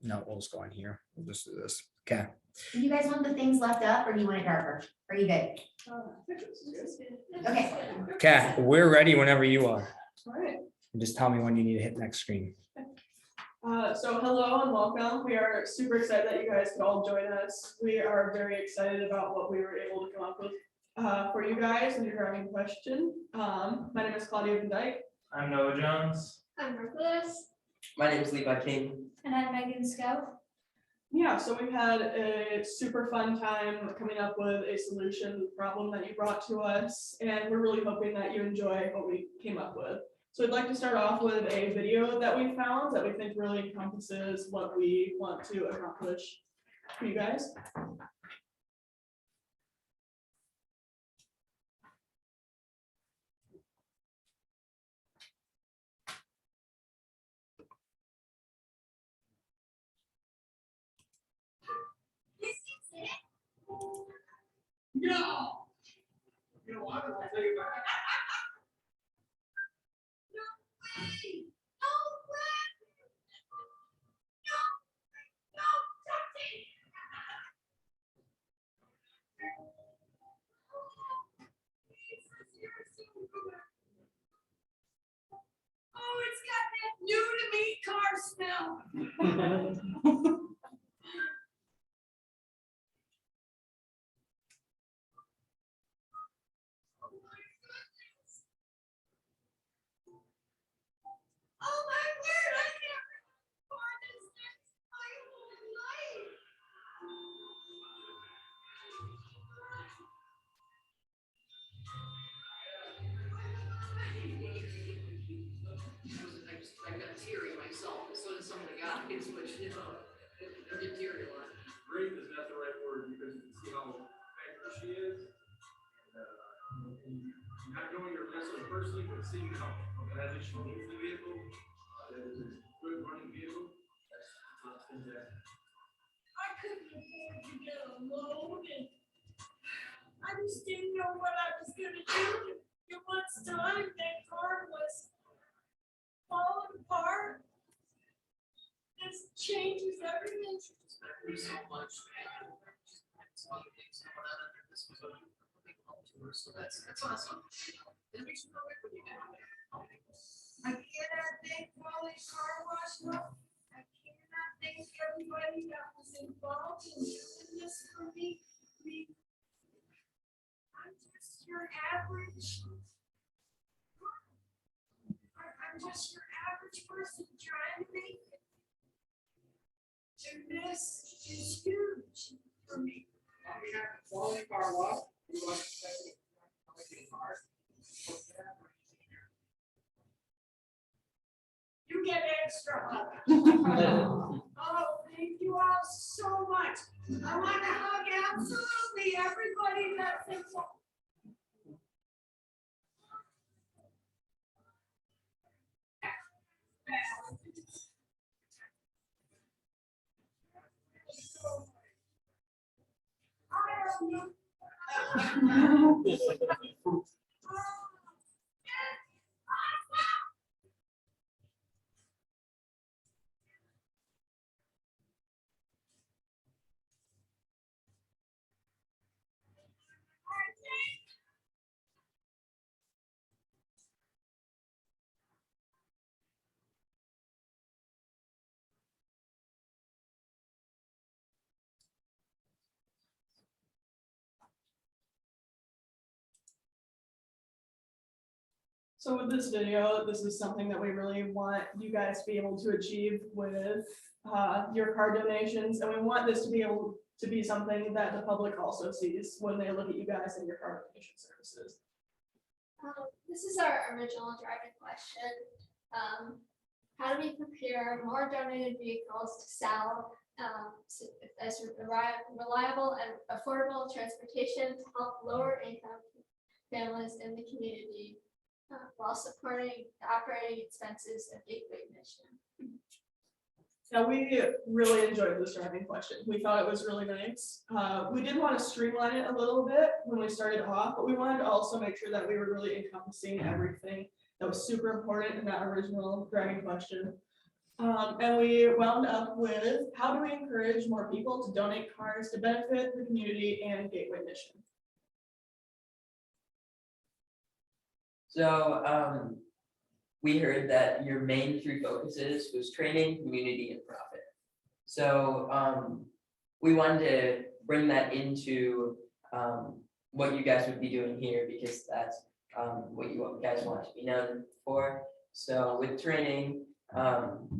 No, we'll just go in here. We'll just do this. Okay. Do you guys want the things left up or do you want it darker? Are you good? Okay. Okay, we're ready whenever you are. All right. Just tell me when you need to hit next screen. So hello and welcome. We are super excited that you guys could all join us. We are very excited about what we were able to come up with for you guys and your driving question. My name is Claudia Van Dyke. I'm Noah Jones. I'm Nicholas. My name is Levi King. And I'm Megan Scout. Yeah, so we've had a super fun time coming up with a solution to the problem that you brought to us, and we're really hoping that you enjoy what we came up with. So I'd like to start off with a video that we found that we think really encompasses what we want to accomplish for you guys. No. You know what? I'll tell you about it. Oh, it's got that new to me car smell. Oh my word, I can't record this next my whole life. I got teary myself, so did some of the guys, which, you know, I get teary a lot. Great is not the right word because you can see how factor she is. And not knowing her necessarily personally, but seeing how badly she moves the vehicle, that is a good running vehicle. That's fantastic. I couldn't afford to get a loan and I just didn't know what I was gonna do. At one time, that car was falling apart. This changes everything. Thank you so much. Some other things going on under this was a big help to her, so that's awesome. It makes you know when you get it. I cannot thank Wally Car Wash enough. I cannot thank everybody that was involved in doing this for me. I'm just your average. I'm just your average person trying to make it. And this is huge for me. Quality car wash. You want to say cars? You get extra hug. Oh, thank you all so much. I want to hug absolutely everybody that's involved. I don't know. So with this video, this is something that we really want you guys to be able to achieve with your car donations. And we want this to be able to be something that the public also sees when they look at you guys and your car donation services. This is our original driving question. How do we procure more donated vehicles to sell as reliable and affordable transportation to help lower income families in the community while supporting the operating expenses of Gateway Mission? Now, we really enjoyed this driving question. We thought it was really nice. We did want to streamline it a little bit when we started off, but we wanted to also make sure that we were really encompassing everything that was super important in that original driving question. And we wound up with, how do we encourage more people to donate cars to benefit the community and Gateway mission? So, we heard that your main three focuses was training, community, and profit. So, we wanted to bring that into, what you guys would be doing here, because that's, what you guys want to be known for. So with training,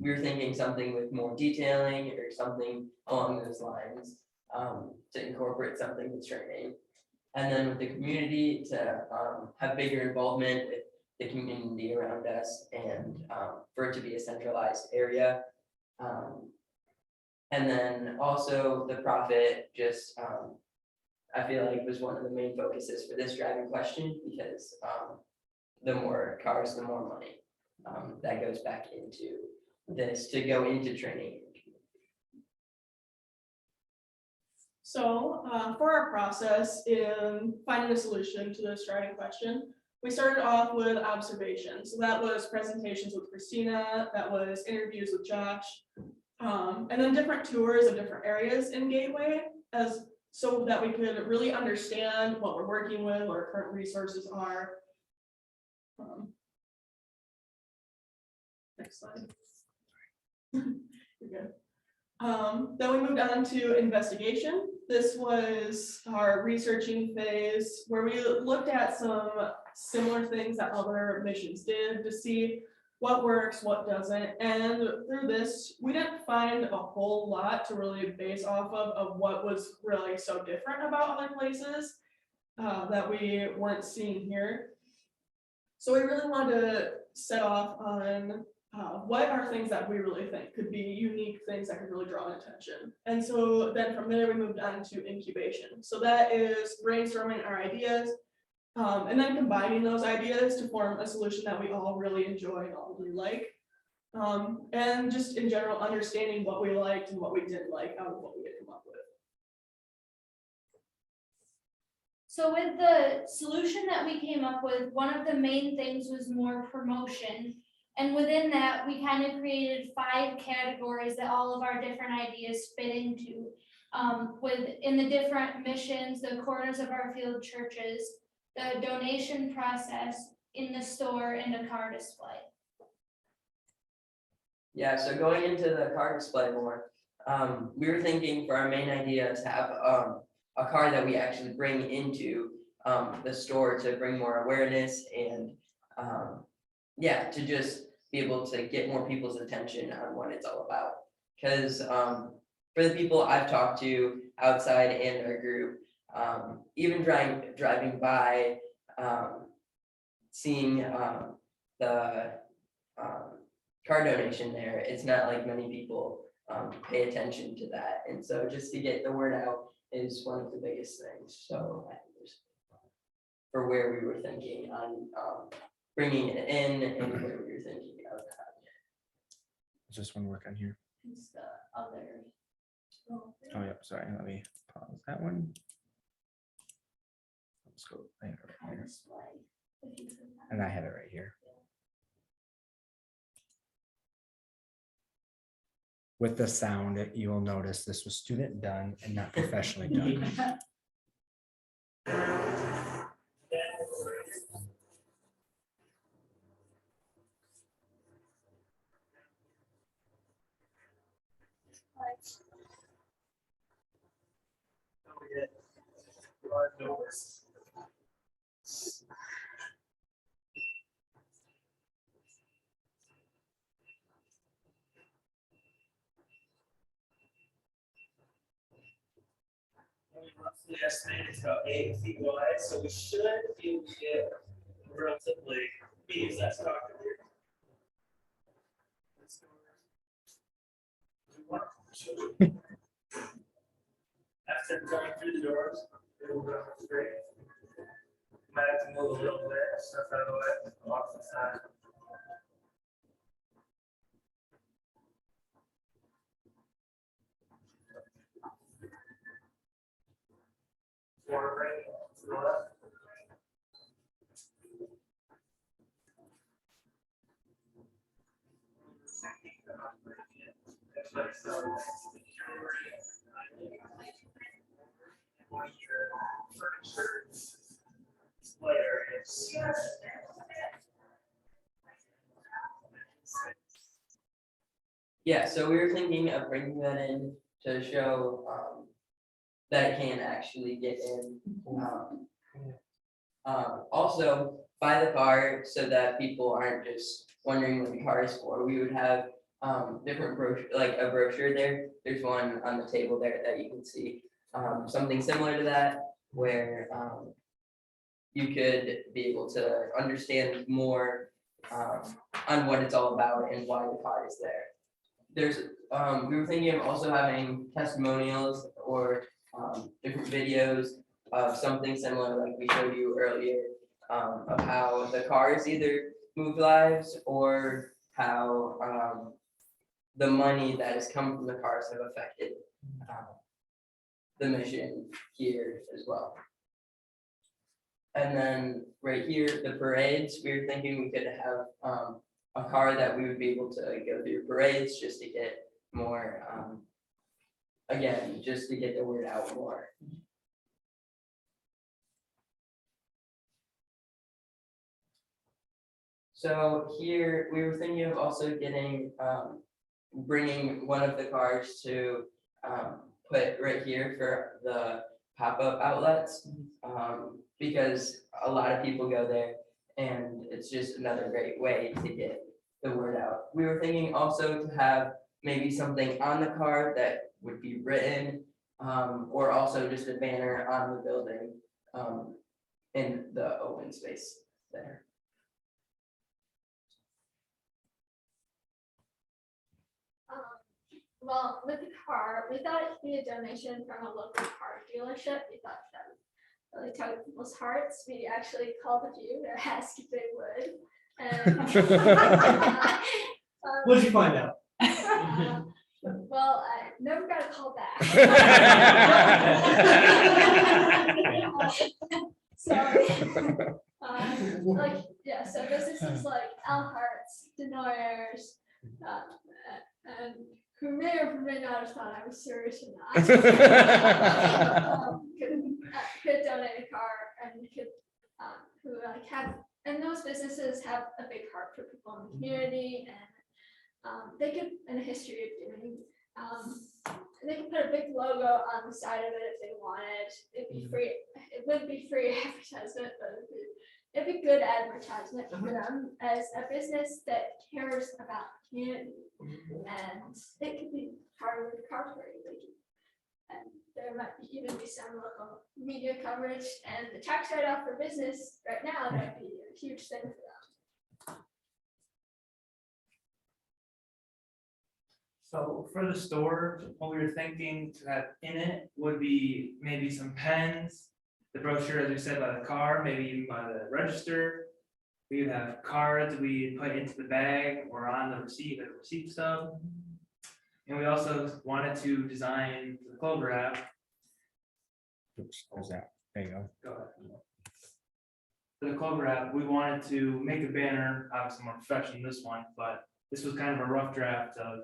we were thinking something with more detailing or something along those lines, to incorporate something with training. And then with the community to have bigger involvement with the community around us and for it to be a centralized area. And then also the profit, just I feel like was one of the main focuses for this driving question, because the more cars, the more money that goes back into this to go into training. So for our process in finding a solution to this driving question, we started off with observations. So that was presentations with Christina, that was interviews with Josh, and then different tours of different areas in Gateway, so that we could really understand what we're working with, what our current resources are. Next slide. You're good. Then we moved on to investigation. This was our researching phase where we looked at some similar things that other missions did to see what works, what doesn't. And through this, we didn't find a whole lot to really base off of what was really so different about other places that we weren't seeing here. So we really wanted to set off on what are things that we really think could be unique things that could really draw attention. And so then from there, we moved on to incubation. So that is brainstorming our ideas and then combining those ideas to form a solution that we all really enjoy and all really like. And just in general, understanding what we liked and what we didn't like out of what we had come up with. So with the solution that we came up with, one of the main things was more promotion. And within that, we kind of created 5 categories that all of our different ideas fit into. Within the different missions, the corners of our field churches, the donation process, in the store, and a car display. Yeah, so going into the car display more, we were thinking for our main idea to have a car that we actually bring into the store to bring more awareness and yeah, to just be able to get more people's attention on what it's all about. Because for the people I've talked to outside and our group, even driving by, seeing the car donation there, it's not like many people pay attention to that. And so just to get the word out is one of the biggest things. So I think for where we were thinking on bringing it in and where we were thinking of having it. Is this one work on here? It's the other. Oh, yep, sorry, let me pause that one. Let's go. I had it right Car here. display. If you could have- And I had it right here. With the sound, you will notice this was student done and not professionally done. Roughly estimated it's about 8 feet wide, so we should be able to get relatively, we use that stock here. After going through the doors, it will go straight. Might have to move a little bit, stuff out of the way, off the side. Forward right, to the left. Furniture, display areas. Yeah, so we were thinking of bringing that in to show that it can actually get in. Also, buy the car so that people aren't just wondering what the car is for. We would have different brochure, like a brochure there. There's one on the table there that you can see. Something similar to that where you could be able to understand more on what it's all about and why the car is there. There's, we were thinking of also having testimonials or different videos of something similar like we showed you earlier, of how the cars either moved lives or how the money that has come from the cars have affected the mission here as well. And then right here, the parades, we were thinking we could have a car that we would be able to go through parades just to get more, again, just to get the word out more. So here, we were thinking of also getting, bringing one of the cars to put right here for the pop-up outlets. Because a lot of people go there and it's just another great way to get the word out. We were thinking also to have maybe something on the car that would be written, or also just a banner on the building in the open space there. Well, with the car, we thought it could be a donation from a local car dealership. We thought that would really tug at people's hearts. We actually called a few to ask if they would. And, What'd you find out? well, I never got a call back. So, like, yeah, so businesses like Elhart's, Denoyers, and who may or may not have thought I was serious or not. Could donate a car and could, who like have, and those businesses have a big heart for people in the community, and they could, and a history of doing, they could put a big logo on the side of it if they wanted. It'd be free, it wouldn't be free advertisement, but it'd be good advertisement for them as a business that cares about the community. And it could be part of the car parade. And there might even be some local media coverage, and the tax write-off for business right now might be a huge thing for them. So for the store, what we were thinking to have in it would be maybe some pens, the brochure, as we said, by the car, maybe even by the register. We would have cards we put into the bag or on the receipt, the receipt stub. And we also wanted to design the clover wrap. Oops, there's that. There you go. Go ahead. For the clover wrap, we wanted to make a banner, obviously more professional than this one, but this was kind of a rough draft of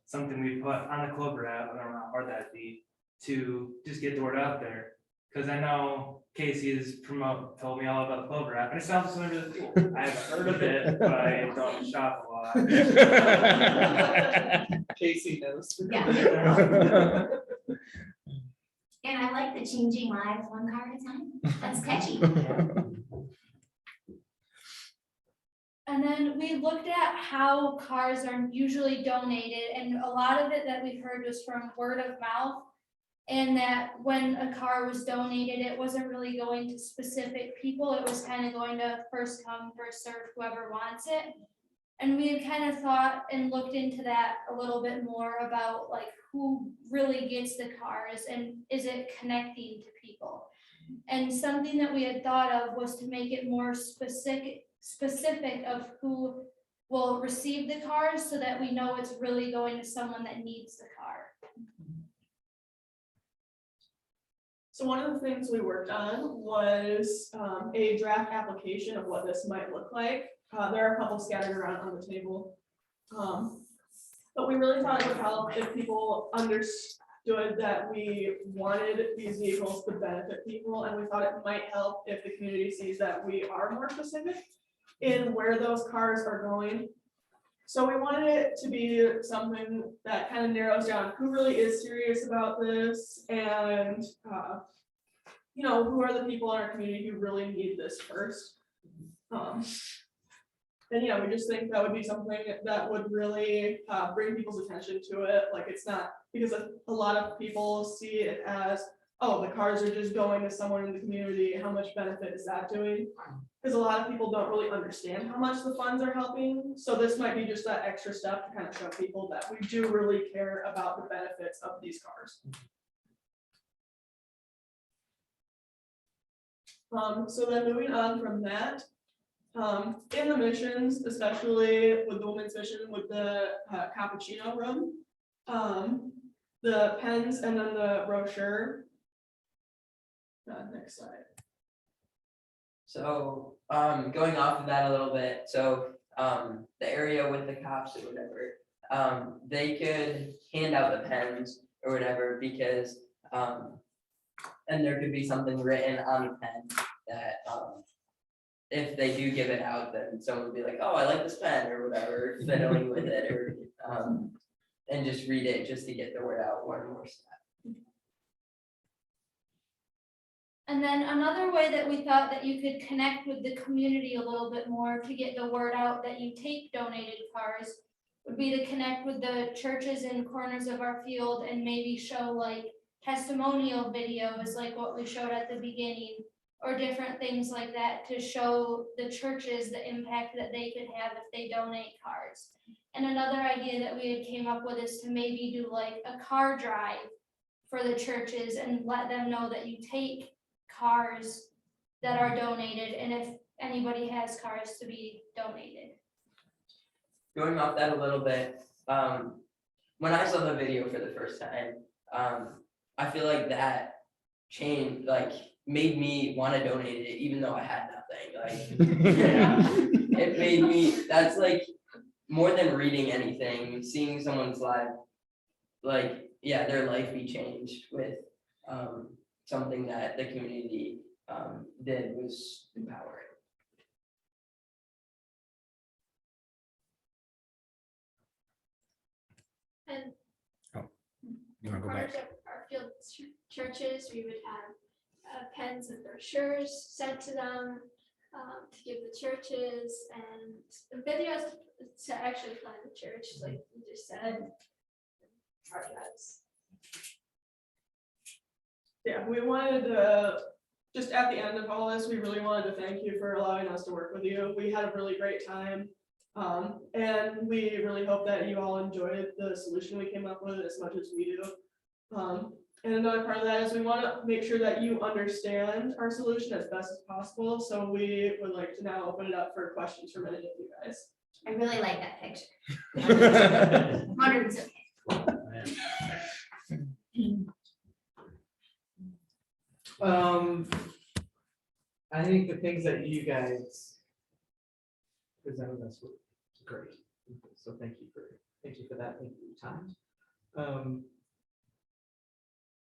something we put on the clover wrap. I don't know how hard that'd be to just get the word out there. Because I know Casey has told me all about the clover wrap, and it sounds really cool. I've heard of it, but I don't shop a lot. Casey knows. Yeah. And I like the changing lives one car at a time. That's catchy. And then we looked at how cars are usually donated, and a lot of it that we heard was from word of mouth. And that when a car was donated, it wasn't really going to specific people, it was kind of going to first come, first serve, whoever wants it. And we had kind of thought and looked into that a little bit more about like who really gets the cars and is it connecting to people? And something that we had thought of was to make it more specific of who will receive the cars so that we know it's really going to someone that needs the car. So one of the things we worked on was a draft application of what this might look like. There are a couple scattered around on the table. But we really thought it would help if people understood that we wanted these vehicles to benefit people, and we thought it might help if the community sees that we are more specific in where those cars are going. So we wanted it to be something that kind of narrows down who really is serious about this, and you know, who are the people in our community who really need this first. And yeah, we just think that would be something that would really bring people's attention to it. Like, it's not, because a lot of people see it as, oh, the cars are just going to someone in the community, how much benefit is that doing? Because a lot of people don't really understand how much the funds are helping. So this might be just that extra step to kind of show people that we do really care about the benefits of these cars. So then moving on from that, in the missions, especially with the women's mission with the cappuccino room, the pens and then the brochure. Next slide. So, going off of that a little bit, so, the area with the cops or whatever, they could hand out the pens or whatever, because, and there could be something written on the pen that, if they do give it out, then someone would be like, oh, I like this pen or whatever, fiddling with it, or, and just read it just to get the word out one more step. And then another way that we thought that you could connect with the community a little bit more to get the word out that you take donated cars would be to connect with the churches in corners of our field and maybe show like testimonial videos like what we showed at the beginning, or different things like that to show the churches the impact that they could have if they donate cars. And another idea that we had came up with is to maybe do like a car drive for the churches and let them know that you take cars that are donated, and if anybody has cars to be donated. Going off that a little bit, when I saw the video for the first time, I feel like that changed, like, made me want to donate it, even though I had nothing, like, it made me, that's like, more than reading anything, seeing someone's life, like, yeah, their life be changed with, something that the community, did was empowering. And You wanna go back? corners of our field churches, we would have pens and brochures sent to them to give the churches, and videos to actually plan the church, like you just said. Archives. Yeah, we wanted to, just at the end of all this, we really wanted to thank you for allowing us to work with you. We had a really great time. And we really hope that you all enjoyed the solution we came up with as much as we do. And another part of that is we want to make sure that you understand our solution as best as possible. So we would like to now open it up for questions from any of you guys. I really like that picture. Modern's okay. I think the things that you guys presented us were great. So thank you for that. Thank you for your time.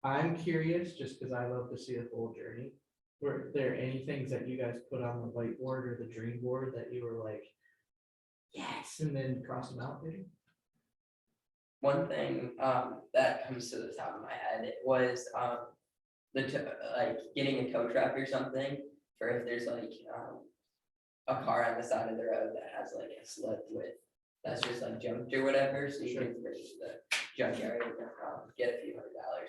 I'm curious, just because I love to see the whole journey. Were there any things that you guys put on the whiteboard or the dream board that you were like, yes, and then cross them out maybe? One thing, that comes to the top of my head was, like getting a tow truck or something for if there's like, a car on the side of the road that has like a slip with, that's just like junked or whatever, so you can bring it to the junkyard and get a few $100.